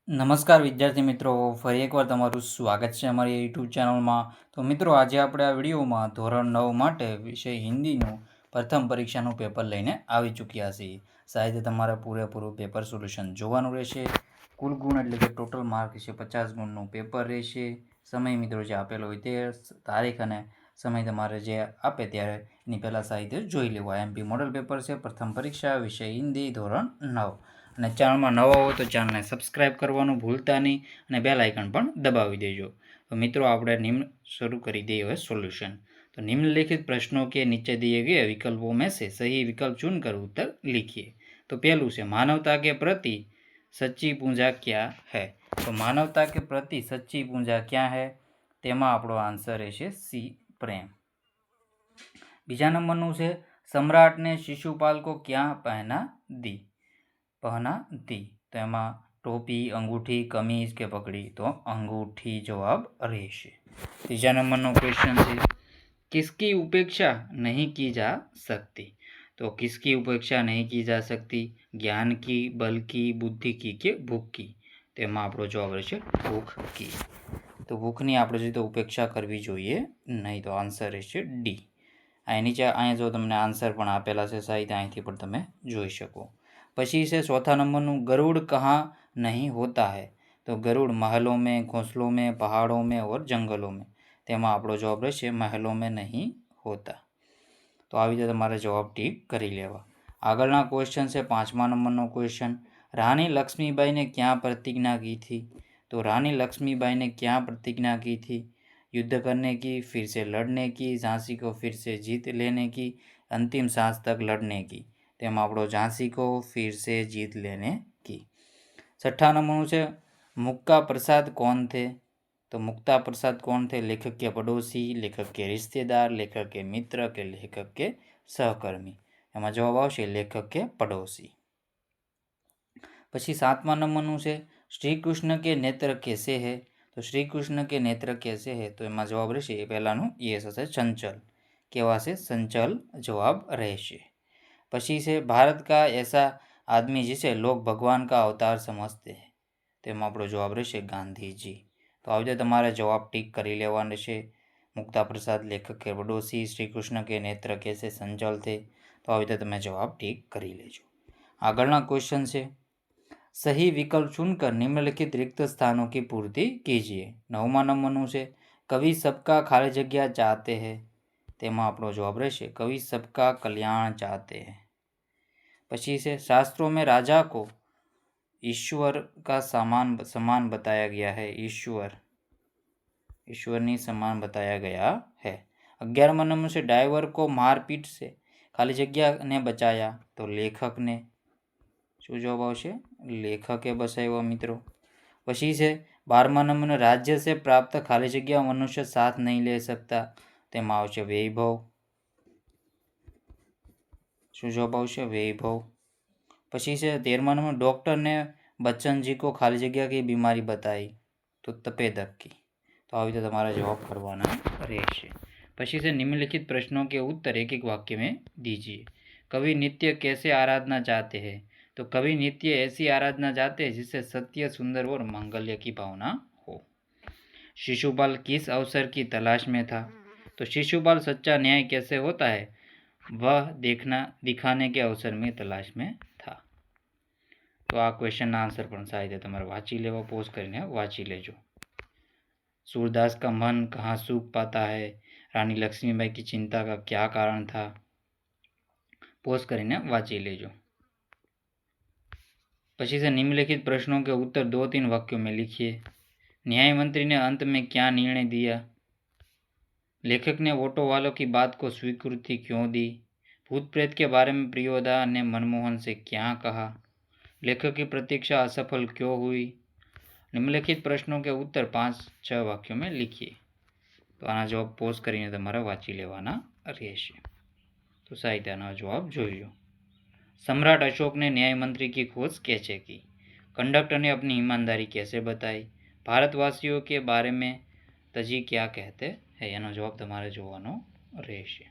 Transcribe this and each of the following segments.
નમસ્કાર વિદ્યાર્થી મિત્રો, ફરી એકવાર તમારું સ્વાગત છે અમારી યુટ્યુબ ચેનલમાં. તો મિત્રો, આજે આપણે આ વિડીયોમાં ધોરણ 9 માટે વિષય હિન્દીનું પ્રથમ પરીક્ષાનું પેપર લઈને આવી ચૂક્યા છીએ. સાહેબ તમારે પૂરેપૂરું પેપર સોલ્યુશન જોવાનું રહેશે. કુલ ગુણ એટલે કે ટોટલ માર્ક છે 50 ગુણનું પેપર રહેશે. સમય મિત્રો જે આપેલો હોય તે તારીખ અને સમય તમારે જે આપે ત્યારે એની પહેલાં સાહિત્ય જોઈ લેવું. એમપી મોડલ પેપર છે, પ્રથમ પરીક્ષા, વિષય હિન્દી, ધોરણ 9. અને ચેનલમાં નવા હોય તો ચેનલને સબસ્ક્રાઈબ કરવાનું ભૂલતા નહીં અને બેલ આઇકન પણ દબાવી દેજો. તો મિત્રો, આપણે નિમ્ન શરૂ કરી દઈએ હવે સોલ્યુશન. तो निम्नलिखित प्रश्नों के नीचे दिए गए विकल्पों में से सही विकल्प चुनकर उत्तर लिखिए. तो पहलू से मानवता के प्रति सच्ची पूजा क्या है. तो मानवता के प्रति सच्ची पूजा क्या है તેમાં આપણો આન્સર રહેશે સી, પ્રેમ. બીજા નંબરનું છે સમ્રાટને શિશુપાલ को क्या पहना दी. તો એમાં ટોપી, અંગૂઠી, કમીઝ કે પગડી. તો અંગૂઠી જવાબ રહેશે. ત્રીજા નંબરનો ક્વેશ્ચન છે किसकी उपेक्षा नहीं की जा सकती. तो किसकी उपेक्षा नहीं की जा सकती. ज्ञान की, बल की, बुद्धि की કે ભૂખ की. તેમાં આપણો જવાબ રહેશે ભૂખ की. તો ભૂખની આપણે જોઈએ તો ઉપેક્ષા કરવી જોઈએ નહીં. તો આન્સર રહેશે ડી. અહીં નીચે અહીંયા જો તમને આન્સર પણ આપેલા છે સાહિત્ય, અહીંથી પણ તમે જોઈ શકો. પછી છે ચોથા નંબરનું ગरुड़ कहाँ नहीं होता है. तो गरुड़ महलों में, घोंसलों में, पहाड़ों में और जंगलों में. તેમાં આપણો જવાબ રહેશે મહેલો में नहीं होता. તો આવી રીતે તમારે જવાબ ટીક કરી લેવા. આગળના ક્વેશ્ચન છે પાંચમા નંબરનો ક્વેશ્ચન रानी लक्ष्मीबाई ने क्या प्रतिज्ञा की थी. तो रानी लक्ष्मीबाई ने क्या प्रतिज्ञा की थी. युद्ध करने की, फिर से लड़ने की, झांसी को फिर से जीत लेने की, अंतिम सांस तक लड़ने की. તેમાં આપણો झांसी को फिर से जीत लेने की. छठा नंबर છે मुक्ता प्रसाद कौन थे. तो मुक्ता प्रसाद कौन थे. लेखक के पड़ोसी, लेखक के रिश्तेदार, लेखक के मित्र के लेखक के सहकर्मी. એમાં જવાબ આવશે લેખક કે પડોશી. પછી સાતમા નંબરનું છે શ્રી કૃષ્ણ કે નેત્ર કેસે હૈ. તો શ્રી કૃષ્ણ કે નેત્ર કેસે હૈ. તો એમાં જવાબ રહેશે એ પહેલાંનું યસ હશે ચંચल. કેવા છે संचल जवाब રહેશે. પછી છે भारत का ऐसा आदमी जिसे लोग भगवान का अवतार समझते हैं. તેમાં આપણો જવાબ રહેશે ગાંધીજી. તો આવી રીતે તમારે જવાબ ટીક કરી લેવાનો છે. मुक्ता प्रसाद लेखक के पड़ोसी, श्री कृष्ण के नेत्र कैसे संचल थे. તો આવી રીતે તમે જવાબ ટીક કરી લેજો. આગળના ક્વેશ્ચન છે सही विकल्प चुनकर निम्नलिखित रिक्त स्थानों की पूर्ति कीजिए. નવમા નંબરનું છે कवि सबका खाली जग्या चाहते हैं. તેમાં આપણો જવાબ રહેશે कवि सबका कल्याण चाहते हैं. પછી છે शास्त्रों में राजा को ईश्वर का समान बताया गया है. ईश्वरनी समान बताया गया है. 11वां नंबर से ड्राइवर को मारपीट से खाली जग्या ने बचाया. तो लेखक ने શું જવાબ આવશે લેખકે બચાવ્યો મિત્રો. પછી છે 12મા નંબરનો રાજ્ય से प्राप्त खाली जग्या मनुष्य साथ नहीं ले सकता. તેમાં આવશે વૈભવ. શું જવાબ આવશે વૈભવ. પછી છે 13મા નંબર डॉक्टर ने बच्चन जी को खाली जगह की बीमारी बताई. तो तपेदक की. तो આવી રીતે તમારે જવાબ કરવાના રહેશે. પછી છે निम्नलिखित प्रश्नों के उत्तर एक एक वाक्य में दीजिए. कवि नित्य कैसे आराधना चाहते हैं. तो कवि नित्य ऐसी आराधना चाहते हैं जिससे सत्य, सुंदर और मंगल्य की भावना हो. शिशुपाल किस अवसर की तलाश में था. तो शिशुपाल सच्चा न्याय कैसे होता है वह दिखाने के अवसर में तलाश में था. तो આ ક્વેશ્ચનના આન્સર પણ સાહિત્ય તમારે વાંચી લેવા, પોઝ કરીને વાંચી લેજો. सूरदास का मन कहाँ सूख पाता है. रानी लक्ष्मीबाई की चिंता का क्या कारण था. પોઝ કરીને વાંચી લેજો. પછી से निम्नलिखित प्रश्नों के उत्तर 2-3 वाक्यों में लिखिए. न्याय मंत्री ने अंत में क्या निर्णय दिया. लेखक ने वोटों वालों की बात को स्वीकृति क्यों दी. भूत प्रेत के बारे में प्रियोदा ने मनमोहन से क्या कहा. लेखक की प्रतीक्षा असफल क्यों हुई. निम्नलिखित प्रश्नों के उत्तर 5-6 वाक्यों में लिखिए. तो આના જવાબ પોઝ કરીને તમારે વાંચી લેવાના રહેશે. તો સાહિત્યનો જવાબ જોઈ લો. सम्राट अशोक ने न्याय मंत्री की खोज कैसे की. कंडक्टर ने अपनी ईमानदारी कैसे बताई. भारतवासियों के बारे में तजी क्या कहते हैं. એનો જવાબ તમારે જોવાનો રહેશે.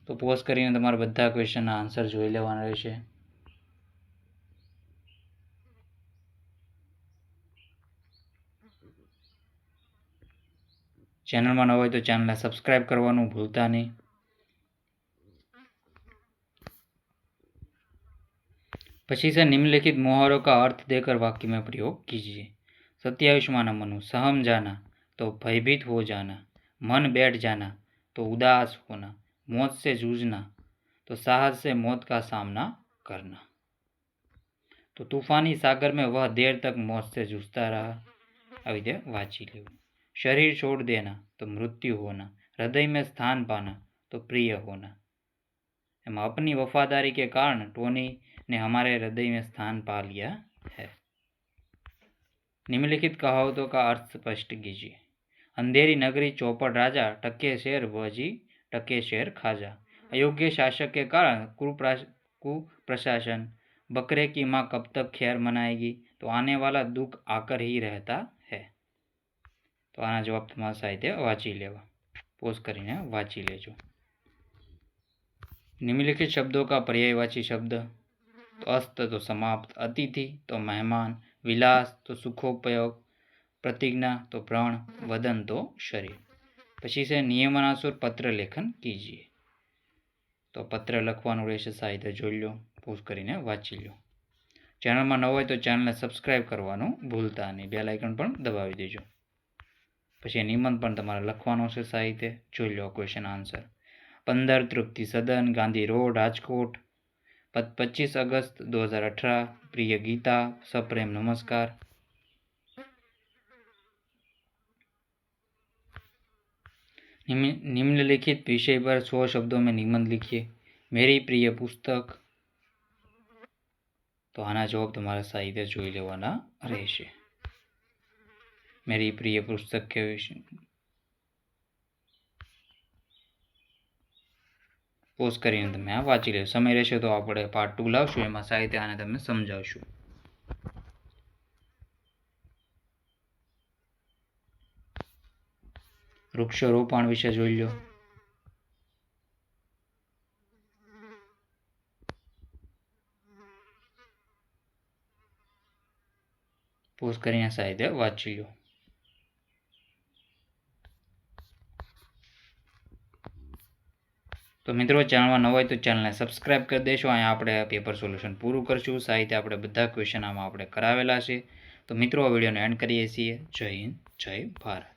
તો પોઝ કરીને તમારે બધા ક્વેશ્ચનના આન્સર જોઈ લેવાના રહેશે. ચેનલમાં ન હોય તો ચેનલને સબસ્ક્રાઈબ કરવાનું ભૂલતા નહીં। પછી से निम्नलिखित मुहावरों का अर्थ देकर वाक्य में प्रयोग कीजिए। 27वां नंबरનું सहम जाना तो भयभीत हो जाना, मन बैठ जाना तो उदास होना, मौत से जूझना तो साहस से मौत का सामना करना। तो तूफानी सागर में वह देर तक मौत से जूझता रहा। આવી રીતે વાંચી લેવું। शरीर छोड़ देना तो मृत्यु होना, हृदय में स्थान पाना तो प्रिय होना। एम अपनी वफादारी के कारण टोनी ने हमारे हृदय में स्थान पा लिया है। निम्नलिखित कहावतों का अर्थ स्पष्ट कीजिए। अंधेरी नगरी चौपड़ राजा, टके शेर भजी, टके शेर खाजा। अयोग्य शासक के कारण कुप्रशासन, बकरे की माँ कब तक खैर मनाएगी, तो आने वाला दुख आकर ही रहता है। तो आना जवाब તમારા સાહિત્ય વાંચી લેવા। પોઝ કરીને વાંચી લેજો। निम्नलिखित शब्दों का पर्यायवाची शब्द। तो अस्त तो समाप्त, अतिथि तो मेहमान, विलास तो सुखोपयोग, प्रतिज्ञा तो प्रण, वदन तो शरीर। પછી से नियमनासुर पत्र लेखन कीजिए। तो पत्र લખવાનું રહેશે, સાહિત્ય જોઈ લો, પોઝ કરીને વાંચી લો। ચેનલમાં ન હોય તો ચેનલને સબસ્ક્રાઈબ કરવાનું ભૂલતા નહીં, બેલ આઇકન પણ દબાવી દેજો। પછી નિબંધ પણ તમારે લખવાનો છે, સાહિત્ય જોઈ લો। Question answer. 15 તૃપ્તિ સદન, ગાંધી રોડ, રાજકોટ। 25 अगस्त 2018, प्रिय गीता, सप्रेम नमस्कार। निम्नलिखित विषय पर 100 शब्दों में निबंध लिखिए। मेरी प्रिय पुस्तक। तो आना जवाब तुम्हारा साहित्य જોઈ લેવાના રહેશે। मेरी प्रिय पुस्तक के विषय પોઝ કરીને તમે આ વાંચી લેજો। સમય રહેશે તો આપણે પાર્ટ 2 લાવશું, એમાં સાહિત્ય આને તમને સમજાવશું। વૃક્ષારોપણ વિશે જોઈ લો। પોઝ કરીને સાહિત્ય વાંચી લો। તો મિત્રો ચેનલમાં ન હોય તો ચેનલને સબસ્ક્રાઈબ કરી દેશો। અહીંયા આપણે પેપર સોલ્યુશન પૂરું કરશું। સાહિત્ય આપણે બધા ક્વેશ્ચન આમાં આપણે કરાવેલા છે। તો મિત્રો આ વિડીયોને એન્ડ કરીએ છીએ। જય હિન્દ, જય ભારત।